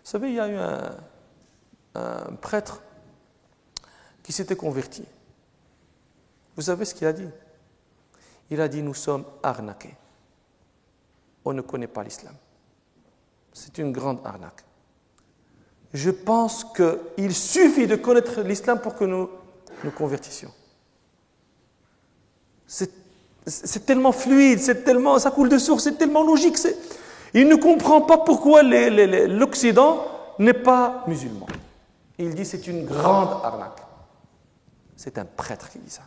savez, il y a eu un prêtre qui s'était converti. Vous savez ce qu'il a dit? Il a dit, nous sommes arnaqués. On ne connaît pas l'islam. C'est une grande arnaque. Je pense qu'il suffit de connaître l'islam pour que nous nous convertissions. C'est tellement fluide, ça coule de source, c'est tellement logique. Il ne comprend pas pourquoi l'Occident n'est pas musulman. Il dit c'est une grande arnaque. C'est un prêtre qui dit ça.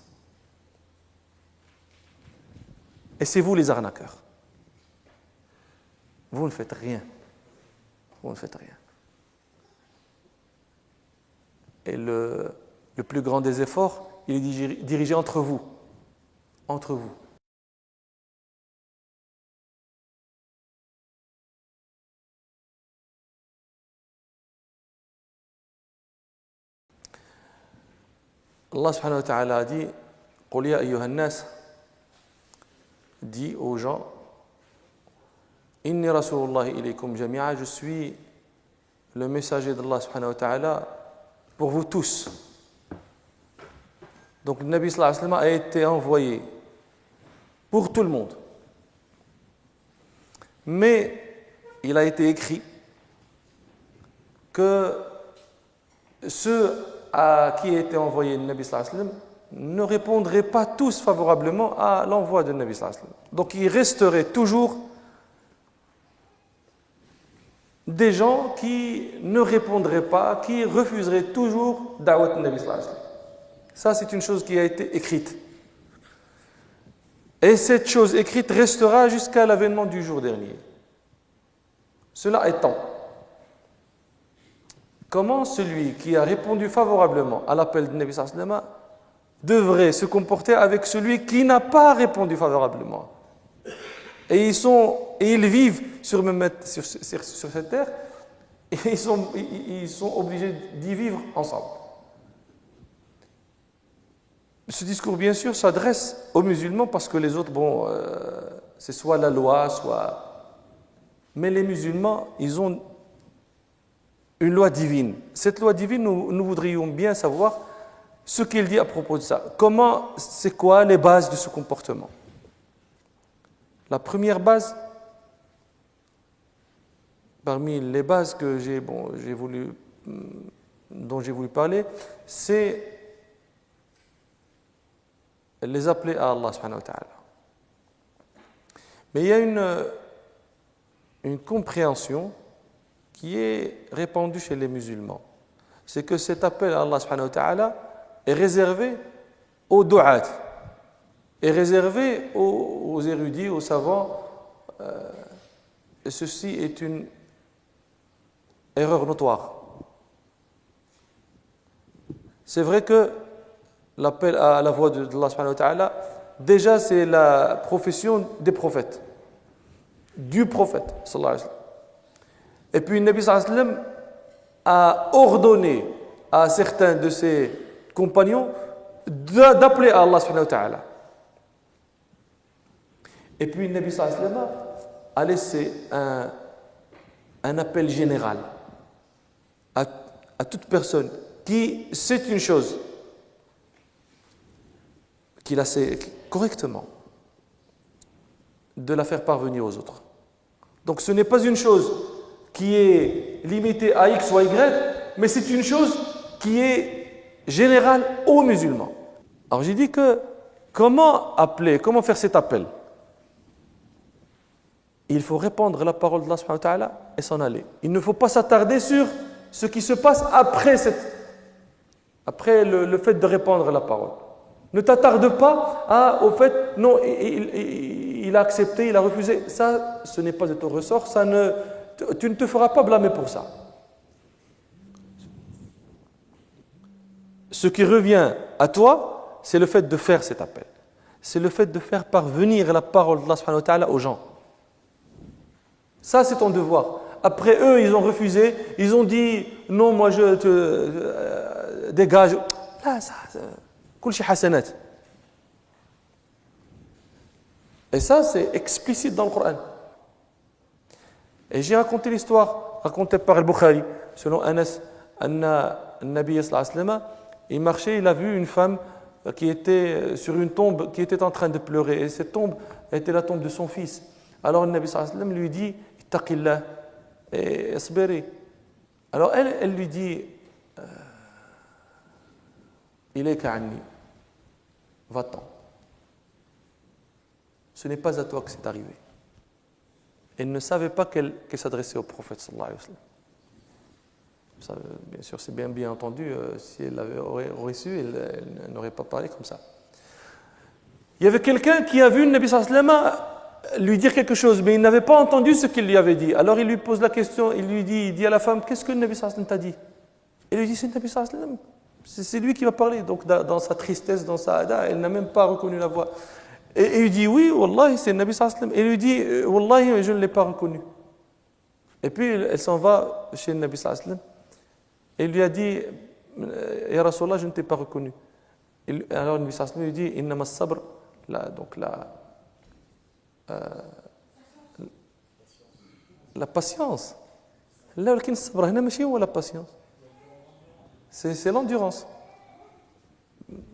Et c'est vous les arnaqueurs. Vous ne faites rien. Vous ne faites rien. Et le plus grand des efforts, il est dirigé entre vous. Entre vous. Allah subhanahu wa ta'ala a dit قُلْ يَا أَيُّهَا النَّاسِ dit aux gens إِنِّي رَسُولُ اللَّهِ إِلَيْكُمْ جَمِيعًا je suis le messager d'Allah subhanahu wa ta'ala pour vous tous. Donc le Nabi sallallahu alayhi wa sallam a été envoyé pour tout le monde. Mais il a été écrit que ceux à qui était envoyé le Nabi sallallahu alayhi wa sallam ne répondraient pas tous favorablement à l'envoi de Nabi sallallahu alayhi wa sallam. Donc il resterait toujours des gens qui ne répondraient pas, qui refuseraient toujours da'wat Nabi sallallahu alayhi wa sallam. Ça, c'est une chose qui a été écrite. Et cette chose écrite restera jusqu'à l'avènement du jour dernier. Cela étant, comment celui qui a répondu favorablement à l'appel de Nabi sallallahu alayhi wa sallam devrait se comporter avec celui qui n'a pas répondu favorablement? Et ils vivent sur cette terre et ils sont obligés d'y vivre ensemble. Ce discours, bien sûr, s'adresse aux musulmans parce que les autres, c'est soit la loi, soit... Mais les musulmans, ils ont une loi divine. Cette loi divine, nous voudrions bien savoir ce qu'il dit à propos de ça. C'est quoi les bases de ce comportement? La première base, parmi les bases dont j'ai voulu parler, c'est les appeler à Allah subhanahu wa ta'ala. Mais il y a une compréhension qui est répandue chez les musulmans. C'est que cet appel à Allah subhanahu wa ta'ala est réservé aux du'at, est réservé aux érudits, aux savants. Et ceci est une erreur notoire. C'est vrai que l'appel à la voix d'Allah subhanahu wa ta'ala, déjà c'est la profession des prophètes, du prophète sallallahu alayhi wa sallam. Et puis le Nabi sallallahu alayhi wa sallam a ordonné à certains de ses compagnons d'appeler à Allah subhanahu wa ta'ala. Et puis le Nabi sallallahu alayhi wa sallam a laissé un appel général à toute personne qui sait une chose, qu'il a sait correctement, de la faire parvenir aux autres. Donc ce n'est pas une chose qui est limitée à X ou à Y, mais c'est une chose qui est générale aux musulmans. Alors j'ai dit que comment faire cet appel? Il faut répandre la parole de Allah subhanahu wa ta'ala et s'en aller. Il ne faut pas s'attarder sur ce qui se passe après le fait de répandre la parole. Ne t'attarde pas au fait, non, il a accepté, il a refusé. Ça, ce n'est pas de ton ressort, tu ne te feras pas blâmer pour ça. Ce qui revient à toi, c'est le fait de faire cet appel. C'est le fait de faire parvenir la parole d'Allah subhanahu wa ta'ala aux gens. Ça, c'est ton devoir. Après, eux, ils ont refusé, ils ont dit, non, moi, je te dégage. Là, ça... Et ça, c'est explicite dans le Coran. Et j'ai raconté l'histoire raconté par Al-Bukhari, selon Anas, Anna Nabi sallallahu alayhi wa sallam, il marchait, il a vu une femme qui était sur une tombe, qui était en train de pleurer, et cette tombe était la tombe de son fils. Alors le Nabi sallallahu alayhi wa sallam lui dit Ittaqillah et asbiri. Alors elle lui dit Ilayka anni, va-t'en. Ce n'est pas à toi que c'est arrivé. Elle ne savait pas qu'elle s'adressait au prophète sallallahu alayhi wa sallam. Ça, bien sûr, c'est bien entendu, si elle aurait su, elle n'aurait pas parlé comme ça. Il y avait quelqu'un qui a vu le Nabi sallallahu alayhi wa sallam lui dire quelque chose, mais il n'avait pas entendu ce qu'il lui avait dit. Alors il lui pose la question, il dit à la femme, qu'est-ce que le Nabi sallallahu alayhi wa sallam t'a dit? Il lui dit, c'est le Nabi sallallahu alayhi wa sallam. C'est lui qui va parler. Donc dans sa tristesse, dans sa hada, elle n'a même pas reconnu la voix. Et il lui dit, oui, Wallahi, c'est le Nabi sallallahu alayhi wa sallam. Et il lui dit, Wallahi, je ne l'ai pas reconnu. Et puis elle s'en va chez le Nabi sallallahu alayhi wa sallam. Et il lui a dit, Ya Rasulallah, je ne t'ai pas reconnu. Alors le Nabi sallallahu alayhi wa sallam lui dit, Innama sabr, donc la patience. Là, le sabr, la patience. C'est l'endurance.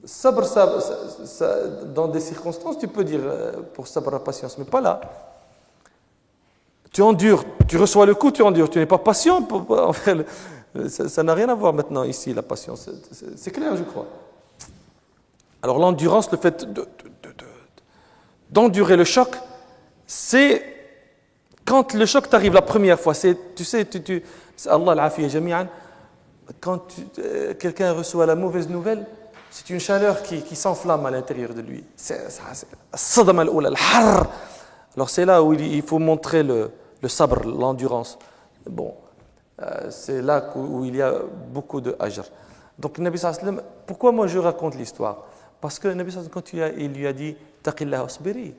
Sabr, dans des circonstances, tu peux dire pour sabr la patience, mais pas là. Tu endures, tu reçois le coup, tu endures. Tu n'es pas patient. Ça n'a rien à voir maintenant ici, la patience. C'est clair, je crois. Alors l'endurance, le fait d'endurer le choc, c'est quand le choc t'arrive la première fois. Tu sais, Allah al-afiya jami'an, quand quelqu'un reçoit la mauvaise nouvelle, c'est une chaleur qui s'enflamme à l'intérieur de lui. Alors c'est là où il faut montrer le sabr, l'endurance. Bon, c'est là où il y a beaucoup de ajr. Donc le Nabi sallallahu alayhi wa sallam, pourquoi moi je raconte l'histoire? Parce que le Nabi sallallahu alayhi wa sallam, quand il lui a dit Taqillah wasbiri,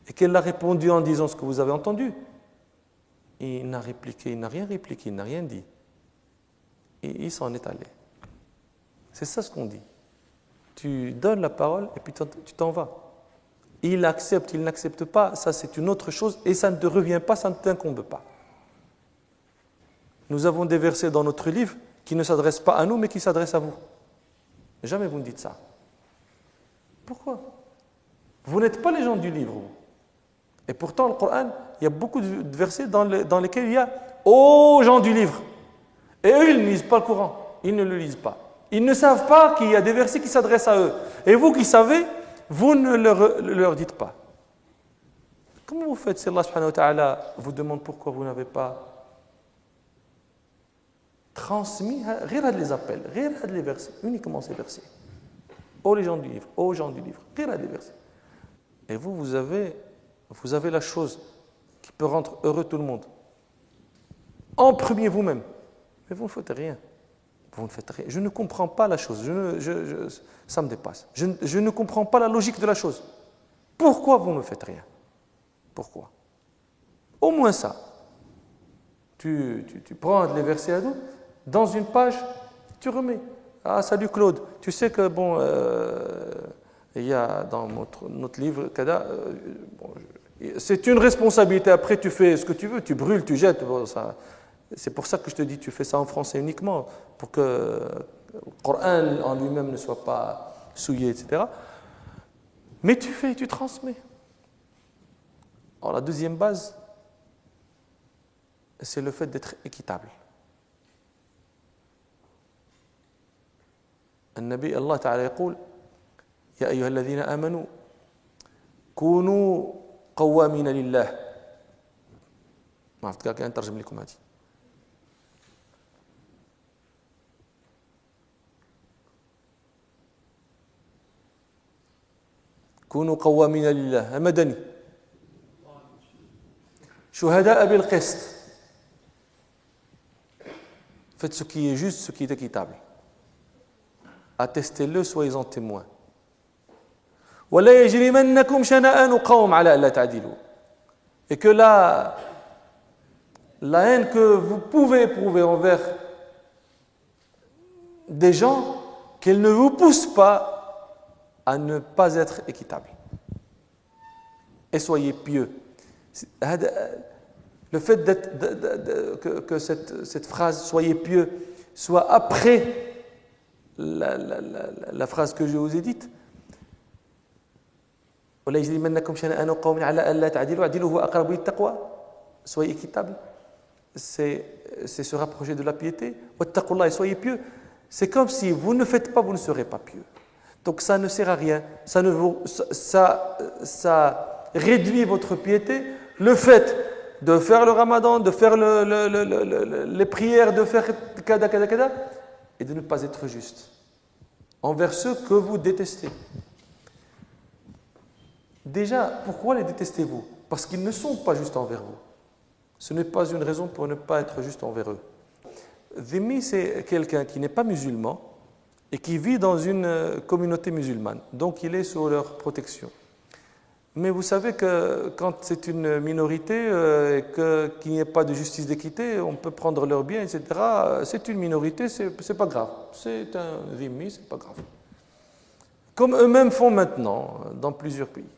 et qu'elle a répondu en disant ce que vous avez entendu, il n'a rien répliqué, il n'a rien dit. Et il s'en est allé. C'est ça ce qu'on dit. Tu donnes la parole et puis tu t'en vas. Il accepte, il n'accepte pas, ça c'est une autre chose et ça ne te revient pas, ça ne t'incombe pas. Nous avons des versets dans notre livre qui ne s'adressent pas à nous mais qui s'adressent à vous. Jamais vous ne dites ça. Pourquoi? Vous n'êtes pas les gens du livre. Vous. Et pourtant, le Coran, il y a beaucoup de versets dans lesquels il y a « Ô gens du livre ». Et eux, ils ne lisent pas le Coran. Ils ne le lisent pas. Ils ne savent pas qu'il y a des versets qui s'adressent à eux. Et vous qui savez, vous ne leur dites pas. Comment vous faites si Allah subhanahu wa ta'ala vous demande pourquoi vous n'avez pas transmis, regarde les appels, regarde les versets, uniquement ces versets. Ô les gens du livre, ô gens du livre, regarde les versets. Et vous avez la chose qui peut rendre heureux tout le monde. En premier vous-même. Mais vous ne faites rien. Vous ne faites rien. Je ne comprends pas la chose. Ça me dépasse. Je ne comprends pas la logique de la chose. Pourquoi vous ne faites rien? Pourquoi? Au moins ça. Tu prends les versets à nous, dans une page, tu remets. Ah, salut Claude. Tu sais que, bon, il y a dans notre livre, c'est une responsabilité. Après, tu fais ce que tu veux. Tu brûles, tu jettes. Bon, ça. C'est pour ça que je te dis, tu fais ça en français uniquement, pour que le Coran en lui-même ne soit pas souillé, etc. Mais tu fais, tu transmets. Alors la deuxième base, c'est le fait d'être équitable. النبي الله تعالى يقول يا أيها الذين آمنوا كونوا قوامين لله. ما عرفت كيف نترجم لكم هذه. كونوا قوامين لله مدني شهداء بالقسط. Faites ce qui est juste, ce qui est équitable. Attestez-le, soyez-en témoins. ولا يجرمنكم شنآن قوم على ألا تعدلوا. Et que la haine que vous pouvez éprouver envers des gens, qu'elle ne vous pousse pas à ne pas être équitable. Et soyez pieux. Le fait que cette phrase « soyez pieux » soit après la phrase que je vous ai dite, ولا يجرمنكم شنآن قوم على ألا تعدلوا اعدلوا هو أقرب للتقوى. Soyez équitable, c'est se rapprocher de la piété. Wattaqullah, et soyez pieux. C'est comme si vous ne faites pas, vous ne serez pas pieux. Donc ça ne sert à rien. Ça réduit votre piété. Le fait de faire le ramadan, de faire les prières, de faire kada, kada, kada, et de ne pas être juste envers ceux que vous détestez. Déjà, pourquoi les détestez-vous? Parce qu'ils ne sont pas justes envers vous. Ce n'est pas une raison pour ne pas être juste envers eux. Dhimmi, c'est quelqu'un qui n'est pas musulman et qui vit dans une communauté musulmane. Donc, il est sous leur protection. Mais vous savez que quand c'est une minorité et qu'il n'y ait pas de justice d'équité, on peut prendre leurs biens, etc. C'est une minorité, c'est pas grave. C'est un dhimmi, c'est pas grave. Comme eux-mêmes font maintenant dans plusieurs pays,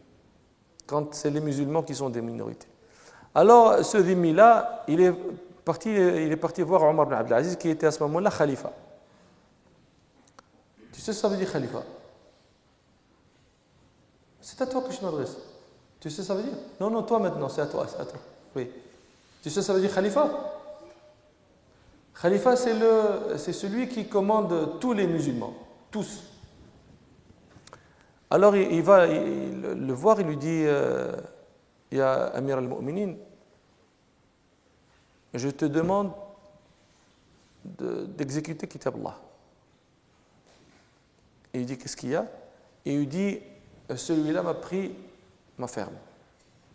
quand c'est les musulmans qui sont des minorités. Alors, ce dhimmi-là, il est parti voir Omar ibn Abdelaziz, qui était à ce moment-là khalifa. Tu sais ce que ça veut dire khalifa? C'est à toi que je m'adresse. Tu sais ce que ça veut dire? Non, toi maintenant, c'est à toi. Oui. Tu sais ce que ça veut dire khalifa? Khalifa, c'est celui qui commande tous les musulmans, tous. Alors il va le voir, il lui dit Ya Amir al-Mu'minin, je te demande d'exécuter Kitab Allah. Et il dit qu'est-ce qu'il y a? Et il dit celui-là m'a pris ma ferme.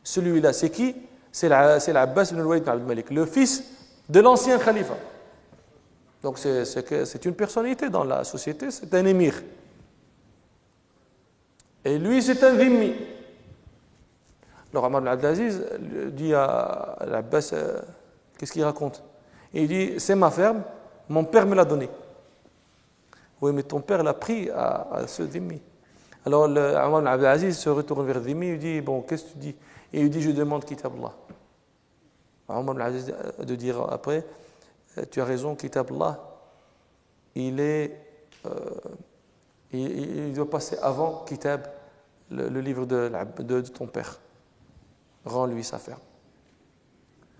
Celui-là, c'est qui? C'est l'Abbas ibn al-Walid ibn Abd al-Malik, le fils de l'ancien khalifa. Donc c'est une personnalité dans la société, c'est un émir. Et lui, c'est un dhimmi. Alors Omar ibn Abdelaziz dit à l'Abbas, qu'est-ce qu'il raconte? Et il dit, c'est ma ferme, mon père me l'a donnée. Oui, mais ton père l'a pris à ce dhimmi. Alors Omar ibn Abdelaziz se retourne vers le dhimmi, il dit, bon, qu'est-ce que tu dis? Et il dit, je demande Kitab Allah. Omar ibn Abdelaziz de dire après, tu as raison, Kitab Allah, il doit passer avant Kitab, le livre de ton père. Rends-lui sa ferme.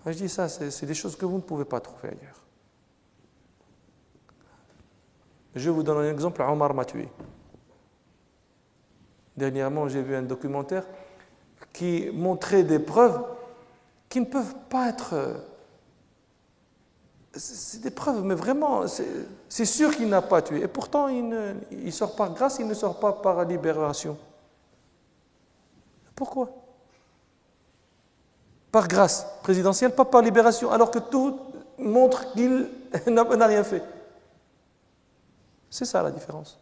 Je dis ça, c'est des choses que vous ne pouvez pas trouver ailleurs. Je vous donne un exemple, Omar m'a tué. Dernièrement, j'ai vu un documentaire qui montrait des preuves qui ne peuvent pas être... C'est des preuves, mais vraiment, c'est sûr qu'il n'a pas tué. Et pourtant, il sort par grâce, il ne sort pas par libération. Pourquoi? Par grâce présidentielle, pas par libération, alors que tout montre qu'il n'a rien fait. C'est ça la différence.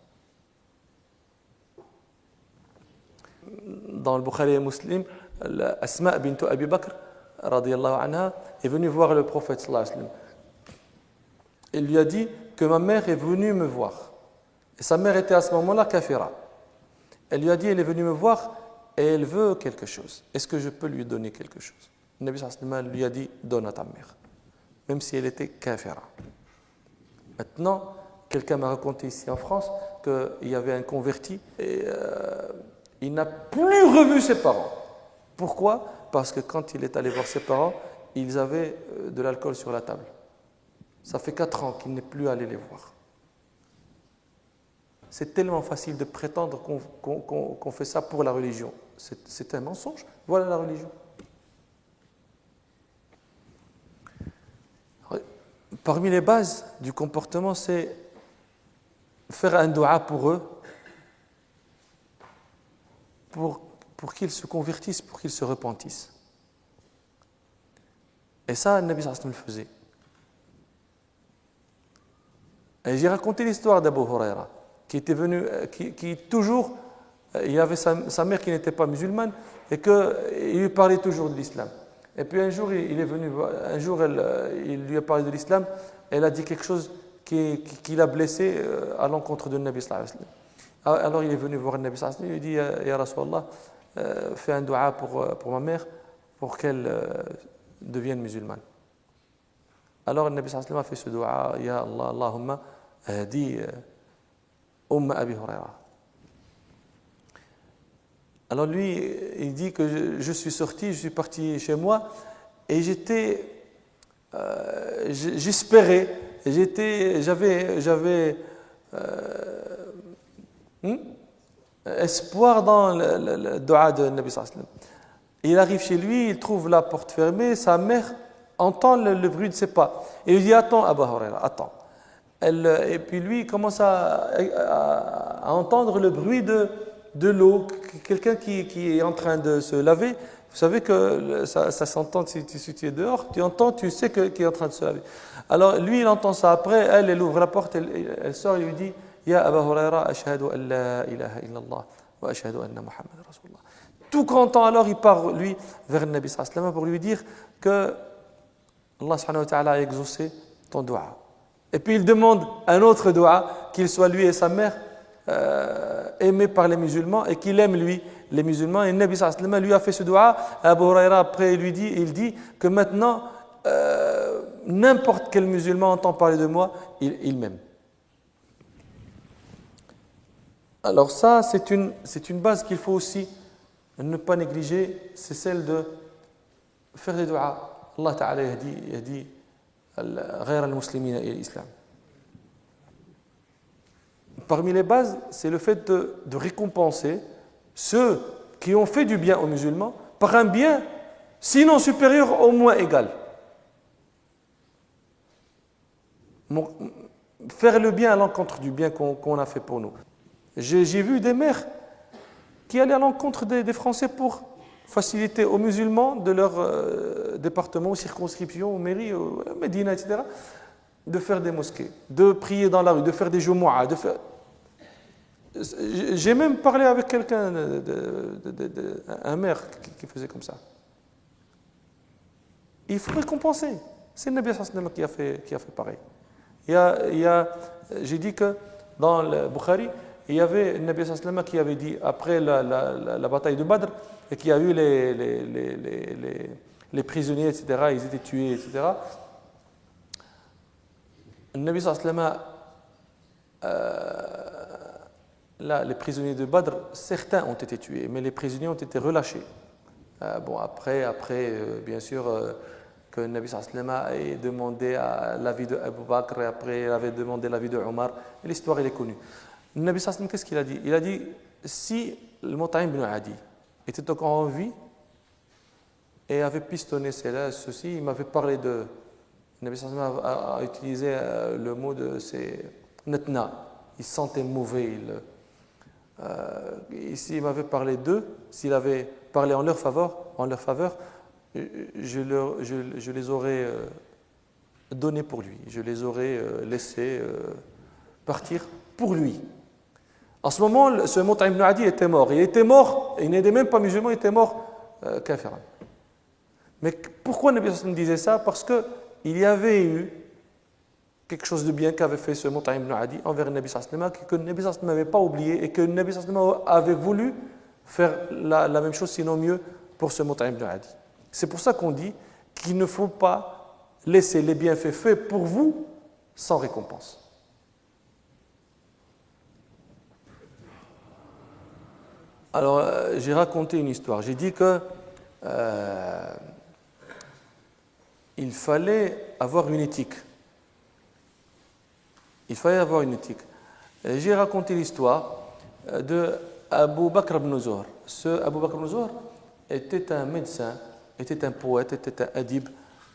Dans le Bukhari et Muslim, Asma bint Abi Bakr, radiyallahu anha, est venue voir le prophète sallallahu alayhi wa sallam. Il lui a dit que ma mère est venue me voir. Et sa mère était à ce moment-là kafira. Elle lui a dit, elle est venue me voir et elle veut quelque chose. Est-ce que je peux lui donner quelque chose? Le Nabi sallallahu alayhi wa sallam lui a dit, donne à ta mère. Même si elle était kafira. Maintenant, quelqu'un m'a raconté ici en France qu'il y avait un converti et il n'a plus revu ses parents. Pourquoi? Parce que quand il est allé voir ses parents, ils avaient de l'alcool sur la table. Ça fait 4 ans qu'il n'est plus allé les voir. C'est tellement facile de prétendre qu'on fait ça pour la religion. C'est un mensonge. Voilà la religion. Parmi les bases du comportement, c'est faire un dua pour eux, pour qu'ils se convertissent, pour qu'ils se repentissent. Et ça, le Nabi sallallahu alayhi wa sallam le faisait. Et j'ai raconté l'histoire d'Abu Huraira, qui était venu, qui toujours, il y avait sa mère qui n'était pas musulmane, et qu'il lui parlait toujours de l'islam. Et puis un jour, il est venu, il lui a parlé de l'islam, elle a dit quelque chose qui l'a blessé à l'encontre de Nabi sallallahu alayhi wa sallam. Alors il est venu voir le Nabi sallallahu alayhi wa sallam, il lui dit, Ya Rasulallah, fais un dua pour ma mère, pour qu'elle devienne musulmane. Alors le Nabi sallallahu alayhi wa sallam a fait ce dua, Ya Allah, Allahumma hadi Abi Huraira. Alors lui, il dit que je suis sorti, je suis parti chez moi et j'espérais, j'avais espoir dans le dua de Nabi sallallahu alayhi wa sallam. Il arrive chez lui, il trouve la porte fermée, sa mère entend le bruit de ses pas. Et il dit, attends, Abu Huraira, attends. Et puis lui, il commence à entendre le bruit de l'eau, quelqu'un qui est en train de se laver. Vous savez que ça s'entend si tu es dehors, tu entends, tu sais qu'il est en train de se laver. Alors lui, il entend ça. Après, elle ouvre la porte, elle sort et lui dit, Ya Abu Huraira, ashhadu an la ilaha illallah wa ashhadu anna Muhammad Rasulullah. Tout content, alors il part, lui, vers le Nabi sallallahu alayhi wa sallam pour lui dire que Allah subhanahu wa ta'ala a exaucé ton dua. Et puis il demande un autre dua, qu'il soit lui et sa mère aimés par les musulmans et qu'il aime lui les musulmans. Et le Nabi sallallahu alayhi wa sallam lui a fait ce dua. Abu Huraira après il dit que maintenant n'importe quel musulman entend parler de moi, il m'aime. Alors ça, c'est une base qu'il faut aussi ne pas négliger, c'est celle de faire des duas. Allah Ta'ala yahdi غير المسلمين إلى الإسلام. Parmi les bases, c'est le fait de récompenser ceux qui ont fait du bien aux musulmans par un bien, sinon supérieur, au moins égal. Faire le bien à l'encontre du bien qu'on a fait pour nous. J'ai vu des mères qui allaient à l'encontre des Français pour faciliter aux musulmans de leur département, circonscription, aux mairies, aux Médina, etc., de faire des mosquées, de prier dans la rue, de faire des jumu'ah, J'ai même parlé avec quelqu'un, un maire qui faisait comme ça. Il faut récompenser. C'est le Nabi sallallahu alayhi wa sallam qui a fait pareil. J'ai dit que dans le Bukhari, il y avait le Nabi sallallahu alayhi wa sallam qui avait dit, après la bataille de Badr, et qu'il y a eu les prisonniers, etc., ils étaient tués, etc. Le Nabi sallallahu alayhi wa sallam, là, les prisonniers de Badr, certains ont été tués, mais les prisonniers ont été relâchés. Après, bien sûr, que le Nabi sallallahu alayhi wa sallam ait demandé l'avis de Abu Bakr, et après, il avait demandé l'avis de Omar, et l'histoire, elle est connue. Le Nabi sallallahu alayhi wa sallam, qu'est-ce qu'il a dit? Il a dit, si le Mut'im ibn Adi était encore en vie et avait pistonné ceci, il m'avait parlé de... Le Nabi sallallahu alayhi wa sallam a utilisé le mot de ses natna. Il se sentait mauvais. Ici, il m'avait parlé d'eux. S'il avait parlé en leur faveur, je les aurais donnés pour lui. Je les aurais laissés partir pour lui. En ce moment, ce Mut'im ibn Adi était mort. Il était mort, il n'était même pas musulman, il était mort kafiran. Mais pourquoi le Nabi sallallahu alayhi wa sallam disait ça? Parce qu'il y avait eu quelque chose de bien qu'avait fait ce Mut'im ibn Adi envers le Nabi sallallahu alayhi wa sallam, que le Nabi sallallahu alayhi wa sallam n'avait pas oublié et que le Nabi sallallahu alayhi wa sallam avait voulu faire la même chose, sinon mieux, pour ce Mut'im ibn Adi. C'est pour ça qu'on dit qu'il ne faut pas laisser les bienfaits faits pour vous sans récompense. Alors, j'ai raconté une histoire. J'ai dit que il fallait avoir une éthique. Il fallait avoir une éthique. J'ai raconté l'histoire de Abu Bakr ibn Zuhr. Ce Abu Bakr ibn Zuhr était un médecin, était un poète, était un adib,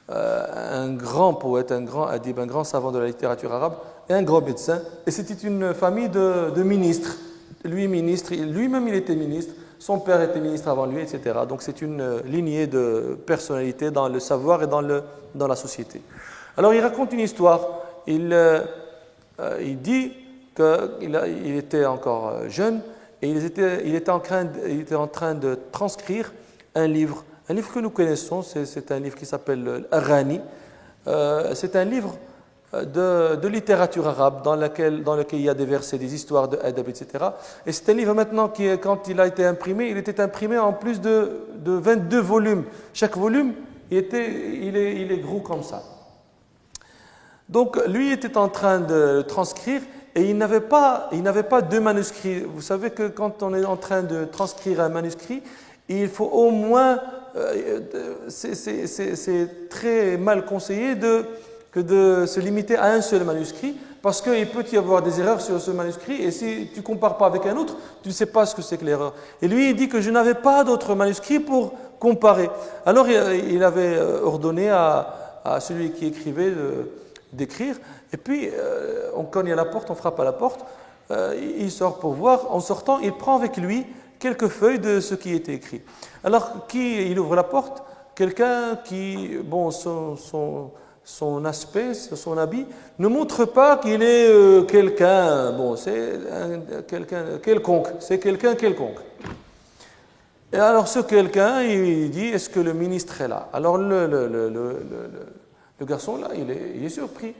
un grand poète, un grand adib, un grand savant de la littérature arabe et un grand médecin. Et c'était une famille de ministres. Lui-même il était ministre, son père était ministre avant lui, etc. Donc c'est une lignée de personnalité dans le savoir et dans la société. Alors il raconte une histoire. Il dit qu'il était encore jeune et il était en train de transcrire un livre que nous connaissons. C'est un livre qui s'appelle Al-Aghani. C'est un livre de littérature arabe dans lequel il y a des versets, des histoires de adab, etc. Et c'est un livre maintenant qui, quand il a été imprimé, il était imprimé en plus de 22 volumes. Chaque volume, il est gros comme ça. Donc lui était en train de transcrire et il n'avait pas deux manuscrits. Vous savez que quand on est en train de transcrire un manuscrit, il faut au moins, c'est très mal conseillé que de se limiter à un seul manuscrit, parce qu'il peut y avoir des erreurs sur ce manuscrit, et si tu ne compares pas avec un autre, tu ne sais pas ce que c'est que l'erreur. Et lui, il dit que je n'avais pas d'autres manuscrits pour comparer. Alors, il avait ordonné à celui qui écrivait d'écrire, et puis on cogne à la porte, on frappe à la porte, il sort pour voir. En sortant, il prend avec lui quelques feuilles de ce qui était écrit. Alors, il ouvre la porte, quelqu'un qui, bon, son aspect, son habit, ne montre pas qu'il est quelqu'un, bon, c'est quelqu'un quelconque, c'est quelqu'un quelconque. Et alors ce quelqu'un, il dit, est-ce que le ministre est là? Alors le garçon là, il est surpris.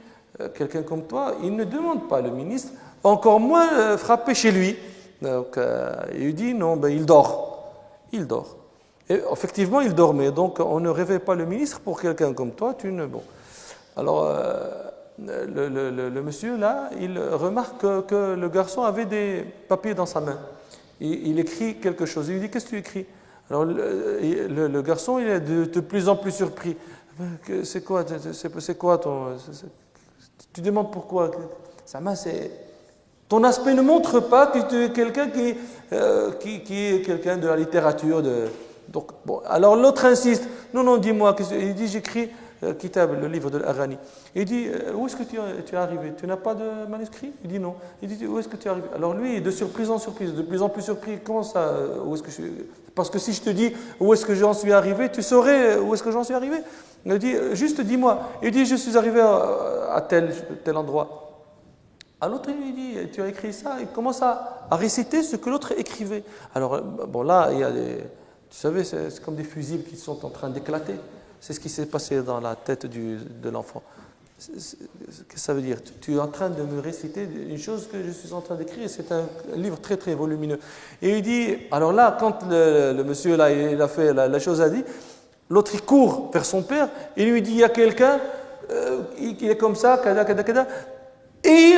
Quelqu'un comme toi, il ne demande pas le ministre, encore moins frapper chez lui. Donc il dit, non, ben, il dort. Il dort. Et effectivement, il dormait, donc on ne réveille pas le ministre pour quelqu'un comme toi, bon. Alors, le monsieur, là, il remarque que le garçon avait des papiers dans sa main. Il écrit quelque chose. Il lui dit, qu'est-ce que tu écris? Alors, le garçon, il est de plus en plus surpris. C'est quoi ton... Tu demandes pourquoi? Sa main, c'est... Ton aspect ne montre pas que tu es quelqu'un qui est quelqu'un de la littérature. Donc, bon. Alors, l'autre insiste. Non, dis-moi. Il dit, j'écris... Kitab, le livre de l'Aghani. Il dit, où est-ce que tu es arrivé? Tu n'as pas de manuscrit? Il dit non. Il dit, où est-ce que tu es arrivé? Alors lui, de surprise en surprise, de plus en plus surpris, comment ça, où est-ce que je suis? Parce que si je te dis où est-ce que j'en suis arrivé, tu saurais où est-ce que j'en suis arrivé. Il dit, juste dis-moi. Il dit, je suis arrivé à tel endroit. À l'autre, il dit, tu as écrit ça. Il commence à réciter ce que l'autre écrivait. Alors, bon, là, il y a tu savez, c'est comme des fusibles qui sont en train d'éclater. C'est ce qui s'est passé dans la tête de l'enfant. Qu'est-ce que ça veut dire? Tu es en train de me réciter une chose que je suis en train d'écrire. C'est un livre très très volumineux. Et il dit, alors là, quand le monsieur là, il a fait la chose à dit, l'autre il court vers son père et lui dit, il y a quelqu'un qui est comme ça, kada, kada, kada. Et il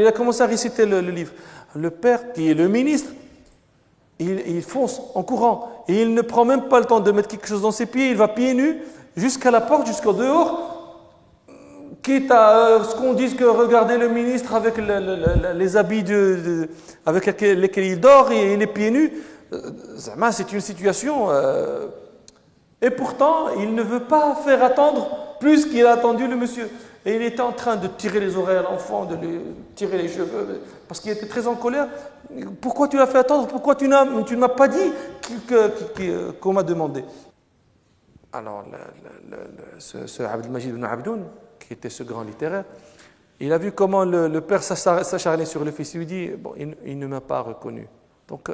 a commencé à réciter le livre. Le père, qui est le ministre, il fonce en courant et il ne prend même pas le temps de mettre quelque chose dans ses pieds, il va pieds nus jusqu'à la porte, jusqu'au dehors, quitte à ce qu'on dise que regardez le ministre avec les habits avec lesquels il dort et il est pieds nus. C'est une situation... Et pourtant, il ne veut pas faire attendre plus qu'il a attendu le monsieur. Et il était en train de tirer les oreilles à l'enfant, de lui tirer les cheveux, parce qu'il était très en colère. Pourquoi tu l'as fait attendre? Pourquoi tu ne m'as pas dit qu'on m'a demandé? Alors, ce Abdelmajid ibn Abdoun, qui était ce grand littéraire, il a vu comment le père s'acharnait sur le fils. Il lui dit, bon, il ne m'a pas reconnu. Donc,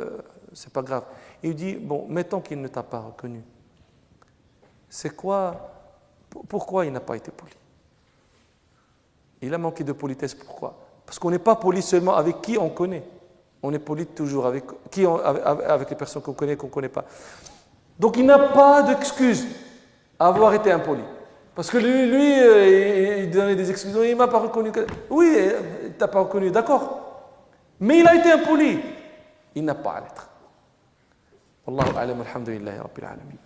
c'est pas grave. Il lui dit, bon, mettons qu'il ne t'a pas reconnu. Pourquoi il n'a pas été poli? Il a manqué de politesse, pourquoi? Parce qu'on n'est pas poli seulement avec qui on connaît. On est poli toujours avec les personnes qu'on connaît et qu'on ne connaît pas. Donc il n'a pas d'excuse à avoir été impoli. Parce que lui il donnait des excuses. Il ne m'a pas reconnu. Oui, il ne t'a pas reconnu, d'accord. Mais il a été impoli. Il n'a pas à l'être. Wallahu a'lam, alhamdulillahi rabbil alamin.